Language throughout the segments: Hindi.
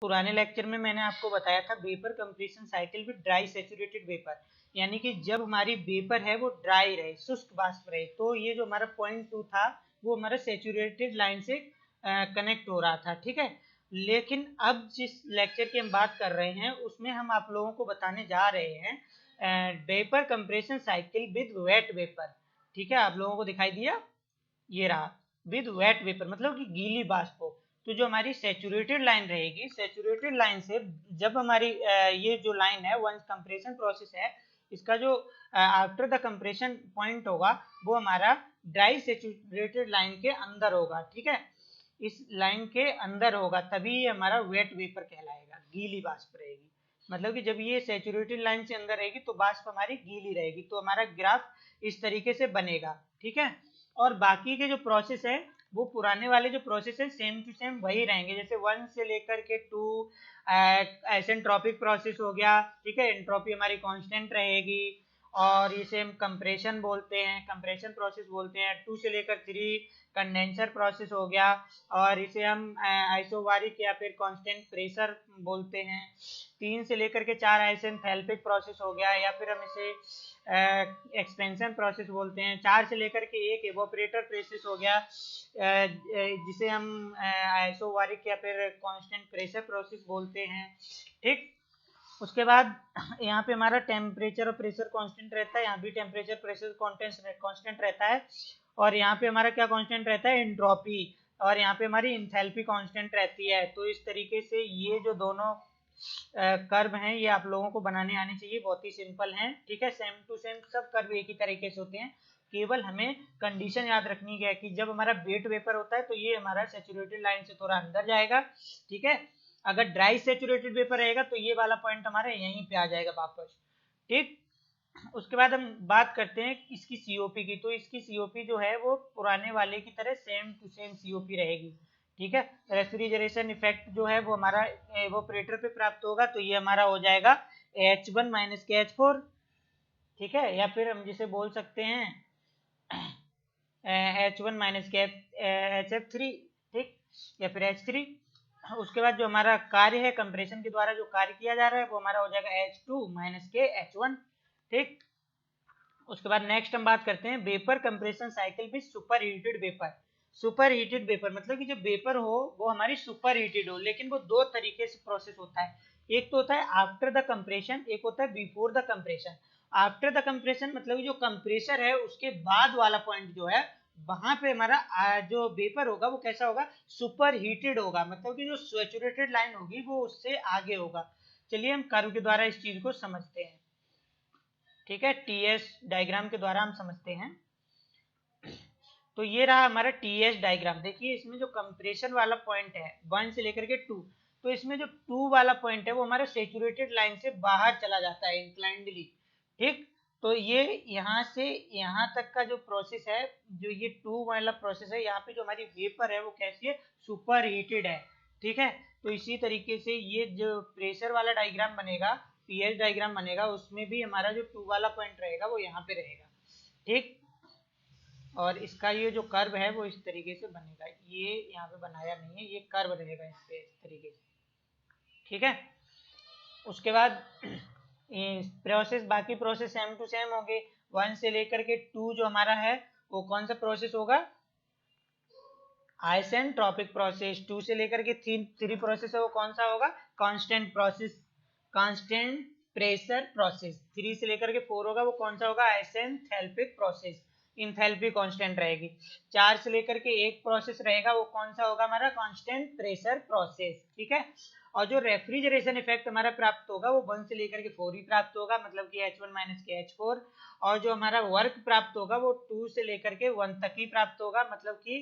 पुराने लेक्चर में मैंने आपको बताया था vapour compression cycle with dry saturated vapour, यानी कि जब हमारी वेपर है वो ड्राई रहे, शुष्क वाष्प रहे, तो ये जो हमारा पॉइंट 2 था वो हमारा सैचुरेटेड लाइन से कनेक्ट हो रहा था, ठीक है। लेकिन अब जिस लेक्चर की हम बात कर रहे हैं उसमें हम आप लोगों को बताने जा रहे हैं vapour compression cycle with wet vapour, ठीक है। आप लोगों को दिखाई दिया, ये रहा विद वेट वेपर, मतलब कि गीली वाष्प हो। तो जो हमारी सैचुरेटेड लाइन रहेगी, सैचुरेटेड लाइन से जब हमारी ये जो लाइन है वंस कंप्रेशन प्रोसेस है, इसका जो आफ्टर द कंप्रेशन पॉइंट होगा वो हमारा ड्राई सैचुरेटेड लाइन के अंदर होगा, ठीक है। इस लाइन के अंदर होगा तभी ये हमारा वेट वेपर कहलाएगा, गीली वाष्प रहेगी। मतलब कि जब ये सैचुरेटेड लाइन से अंदर रहेगी तो वाष्प हमारी गीली रहेगी, तो हमारा ग्राफ इस तरीके से बनेगा, ठीक है। और बाकी के जो प्रोसेस है वो पुराने वाले जो प्रोसेस है सेम टू सेम वही रहेंगे, जैसे 1 से लेकर के 2 आइसेंट्रोपिक प्रोसेस हो गया, ठीक है। एंट्रोपी हमारी कांस्टेंट रहेगी, और इसे हम कंप्रेशन बोलते हैं, कंप्रेशन प्रोसेस बोलते हैं। 2 से लेकर 3 कंडेंसर प्रोसेस हो गया, और इसे हम आइसोबारिक या फिर कांस्टेंट प्रेशर बोलते हैं। 3 से लेकर के 4 आइसेंथैल्पिक प्रोसेस हो गया, या फिर हम इसे एक्सपेंशन प्रोसेस बोलते हैं। 4 से लेकर के 1 एवोपरेटर प्रोसेस हो गया, जिसे हम आइसोबारिक या फिर कांस्टेंट प्रेशर प्रोसेस बोलते हैं, ठीक। उसके बाद यहाँ पे हमारा टेम्परेचर और प्रेशर कांस्टेंट रहता है, यहाँ भी टेम्परेचर प्रेशर कांस्टेंट रहता है, और यहाँ पे हमारा क्या कांस्टेंट रहता है, एंट्रोपी, और यहाँ पे हमारी इंथैल्पी कांस्टेंट रहती है। तो इस तरीके से ये जो दोनों कर्व हैं ये आप लोगों को बनाने आने चाहिए, बहुत ही सिंपल हैं, ठीक है। सेम टू सेम सब कर्व एक ही तरीके से होते हैं, केवल हमें कंडीशन याद रखनी है कि जब हमारा वेट वेपर होता है तो ये हमारा सैचुरेटेड लाइन से थोड़ा अंदर जाएगा, ठीक है। अगर ड्राई सैचुरेटेड वेपर रहेगा तो ये वाला पॉइंट हमारा यहीं पे आ जाएगा वापस, ठीक। उसके बाद हम बात करते हैं इसकी सीओपी की। तो इसकी सीओपी जो है वो पुराने वाले की तरह सेम टू सेम सीओपी रहेगी, ठीक है। रेफ्रिजरेशन इफेक्ट जो है वो हमारा एवोपरेटर पे प्राप्त होगा, तो ये हमारा हो जाएगा H1 माइनस के H4, ठीक है। या फिर हम जिसे बोल सकते हैं H1 माइनस के HF3, ठीक, या फिर H3। उसके बाद जो हमारा कार्य है कंप्रेशन के द्वारा जो कार्य किया जा रहा है वो हमारा हो जाएगा H2 माइनस के H1, ठीक। उसके बाद नेक्स्ट हम बात करते हैं vapour compression cycle with super heated vapour. Super heated vapour मतलब कि जब वेपर हो वो हमारी सुपर हीटेड हो, लेकिन वो दो तरीके से प्रोसेस होता है। एक तो होता है आफ्टर द कंप्रेशन, एक होता है before the compression. After the compression मतलब जो कंप्रेसर है उसके बाद वाला पॉइंट जो है वहां पे हमारा जो वेपर होगा वो कैसा होगा, सुपर हीटेड होगा, मतलब कि जो सैचुरेटेड लाइन होगी वो उससे आगे होगा। चलिए हम कर्व के द्वारा इस चीज को समझते हैं, ठीक है। टीएस डायग्राम के द्वारा हम समझते हैं। तो ये रहा हमारा टीएस डायग्राम। देखिए इसमें जो कंप्रेशन वाला पॉइंट है 1 से लेकर के 2, तो इसमें जो 2 वाला पॉइंट है वो हमारे सेचुरेटेड लाइन से बाहर चला जाता है इंक्लाइंडली, ठीक। तो ये यहाँ से यहाँ तक का जो प्रोसेस है, जो ये 2 वाला प्रोसेस है, यहाँ पे जो हमारी वेपर है वो कैसी है, सुपर हीटेड है, ठीक है। तो इसी तरीके से ये जो प्रेशर वाला डायग्राम बनेगा, पीएच डायग्राम बनेगा, उसमें भी हमारा जो 2 वाला पॉइंट रहेगा वो यहाँ पे रहेगा, ठीक। और इसका ये जो कर्व है वो इस तरीके से बनेगा, ये यहाँ पे बनाया नहीं है, ये कर्व रहेगा इस पे इस तरीके से, ठीक है। उसके बाद प्रोसेस, बाकी प्रोसेस सेम टू सेम होंगे। 1 से लेकर के 2 जो हमारा है वो कौन सा प्रोसेस होगा, आइसेंट्रोपिक प्रोसेस। 2 से लेकर के 3 प्रोसेस है वो कौन सा होगा, constant process, constant pressure process. 3 से लेकर के 4 होगा वो कौन सा होगा, आइसेंथैल्पिक प्रोसेस, इंथैल्पी कांस्टेंट रहेगी। 4 से लेकर के 1 प्रोसेस रहेगा वो कौन सा होगा हमारा, कांस्टेंट प्रेशर प्रोसेस, ठीक है। और जो रेफ्रिजरेशन इफेक्ट हमारा प्राप्त होगा वो 1 से लेकर के 4 ही प्राप्त होगा, मतलब कि H1 माइनस के H4। और जो हमारा वर्क प्राप्त होगा वो 2 से लेकर के 1 तक ही प्राप्त होगा, मतलब कि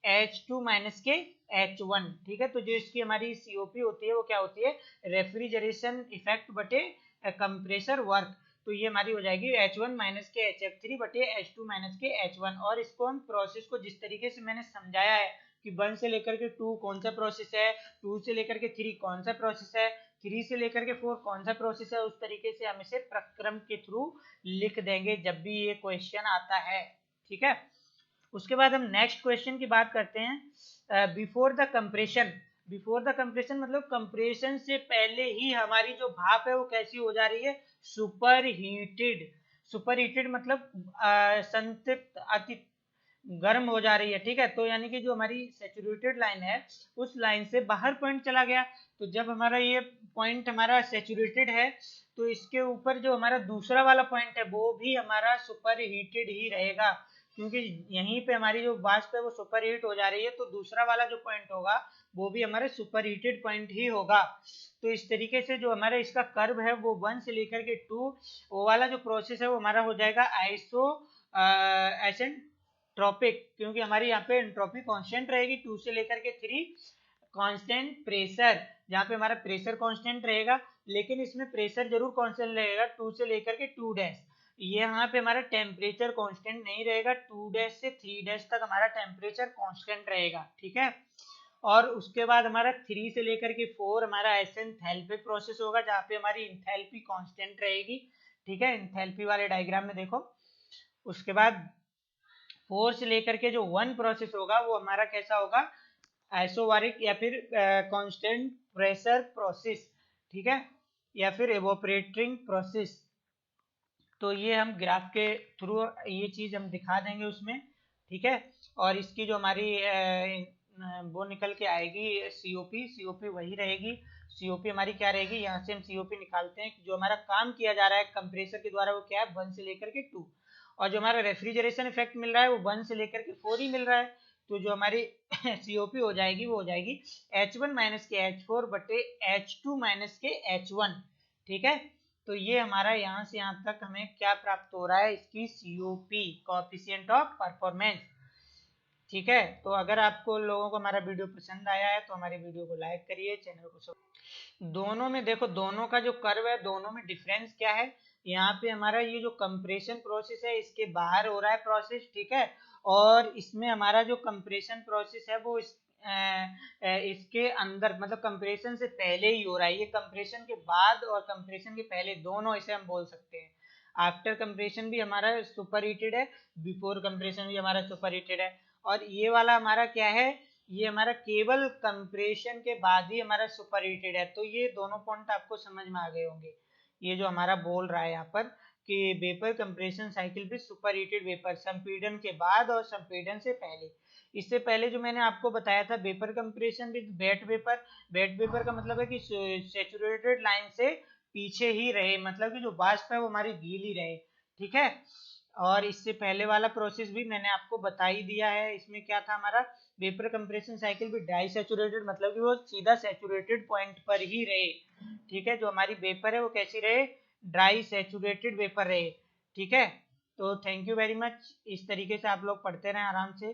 H2 माइनस के H1, ठीक है। तो जो इसकी हमारी सीओपी होती है वो क्या होती है, रेफ्रिजरेशन इफेक्ट बटे कंप्रेसर वर्क। तो ये हमारी हो जाएगी H1 माइनस के HF3 बटे H2 माइनस के H1। और इसको हम प्रोसेस को जिस तरीके से मैंने समझाया है कि 1 से लेकर के 2 कौन सा प्रोसेस है, 2 से लेकर के 3 कौन सा प्रोसेस है, 3 से लेकर के 4 कौन सा प्रोसेस है, उस तरीके से हम इसे प्रक्रम के थ्रू लिख देंगे जब भी ये क्वेश्चन आता है, ठीक है। उसके बाद हम नेक्स्ट क्वेश्चन की बात करते हैं, before the compression before the compression मतलब कंप्रेशन से पहले ही हमारी जो भाप है वो कैसी हो जा रही है, सुपर हीटेड। सुपर हीटेड मतलब संतृप्त, अति गर्म हो जा रही है, ठीक है। तो यानी कि जो हमारी सेचुरेटेड लाइन है उस लाइन से बाहर पॉइंट चला गया। तो जब हमारा ये पॉइंट हमारा सेचुरेटेड है तो इसके ऊपर जो हमारा दूसरा वाला पॉइंट है वो भी हमारा सुपर हीटेड ही रहेगा, क्योंकि यहीं पे हमारी जो वाष्प है वो सुपर हीट हो जा रही है, तो दूसरा वाला जो पॉइंट होगा वो भी हमारे सुपर हीटेड पॉइंट ही होगा। तो इस तरीके से जो हमारा इसका कर्व है वो 1 से लेकर के 2, वो वाला जो प्रोसेस है वो हमारा हो जाएगा आइसो एसेंट्रोपिक, क्योंकि हमारी यहाँ पे एंट्रोपी कांस्टेंट रहेगी 2 से लेकर के 3, कांस्टेंट प्रेशर, जहाँ पे हमारा प्रेशर कांस्टेंट रहेगा, लेकिन इसमें प्रेशर जरूर कांस्टेंट रहेगा 2 से लेकर के 2 डैश। ये यहाँ पे हमारा टेम्परेचर कांस्टेंट नहीं रहेगा, 2 डैश से 3 डैश तक हमारा टेम्परेचर कांस्टेंट रहेगा, ठीक है। और उसके बाद हमारा 3 से लेकर के 4 हमारा एसेंथैल्पिक प्रोसेस होगा, जहाँ पे हमारी इंथैल्पी कांस्टेंट रहेगी, ठीक है। इंथैल्पी वाले डायग्राम में देखो। उसके बाद 4 से लेकर के जो 1 प्रोसेस होगा वो हमारा कैसा होगा, आइसोबारिक या फिर कांस्टेंट प्रेशर प्रोसेस, ठीक है, या फिर एवोपरेटिंग प्रोसेस। तो ये हम ग्राफ के थ्रू ये चीज हम दिखा देंगे उसमें, ठीक है। और इसकी जो हमारी वो निकल के आएगी सीओपी, सीओपी वही रहेगी। सीओपी हमारी क्या रहेगी, यहाँ से हम सीओपी निकालते हैं, जो हमारा काम किया जा रहा है कंप्रेसर के द्वारा वो क्या है 1 से लेकर के 2, और जो हमारा रेफ्रिजरेशन इफेक्ट मिल रहा है वो 1 से लेकर के 4 ही मिल रहा है। तो जो हमारी सीओपी हो जाएगी वो हो जाएगी H1 माइनस के H4 बटे H2 माइनस के H1, ठीक है। तो ये हमारा यहाँ से यहाँ तक हमें क्या प्राप्त हो रहा है, इसकी सीओपी, कोएफिशिएंट ऑफ परफॉर्मेंस, ठीक है। तो अगर आपको लोगों को हमारा वीडियो पसंद आया है तो हमारी वीडियो को लाइक करिए, चैनल को दोनों में देखो, दोनों का जो कर्व है दोनों में डिफरेंस क्या है। यहाँ पे हमारा ये जो कंप्रेशन प्रोसेस है इसके बाहर हो रहा है प्रोसेस, ठीक है। और इसमें हमारा जो कंप्रेशन प्रोसेस है वो इसके अंदर मतलब कंप्रेशन से पहले ही हो रहा है। ये कंप्रेशन के बाद और कंप्रेशन के पहले दोनों इसे हम बोल सकते हैं। आफ्टर कंप्रेशन भी हमारा सुपर हीटेड है, बिफोर कंप्रेशन भी हमारा सुपर हीटेड है। और ये वाला हमारा क्या है, ये हमारा केवल कंप्रेशन के बाद ही हमारा सुपर हीटेड है। तो ये दोनों पॉइंट आपको समझ में आ गए होंगे। ये जो हमारा बोल रहा है यहाँ पर कि वेपर कंप्रेशन साइकिल भी सुपर हीटेड वेपर, संपीड़न के बाद और संपीड़न से पहले। इससे पहले जो मैंने आपको बताया था vapour compression with wet vapour, wet vapour का मतलब है कि सैचुरेटेड लाइन से पीछे ही रहे, मतलब कि जो वाष्प है वो हमारी गीली रहे, ठीक है। और इससे पहले वाला प्रोसेस भी मैंने आपको बता ही दिया है। इसमें क्या था हमारा वेपर कंप्रेशन साइकिल भी ड्राई सैचुरेटेड, मतलब कि वो सीधा सैचुरेटेड पॉइंट पर ही रहे, ठीक है। जो हमारी वेपर है वो कैसी रहे, ड्राई सैचुरेटेड वेपर रहे, ठीक है। तो थैंक यू वेरी मच। इस तरीके से आप लोग पढ़ते रहें आराम से।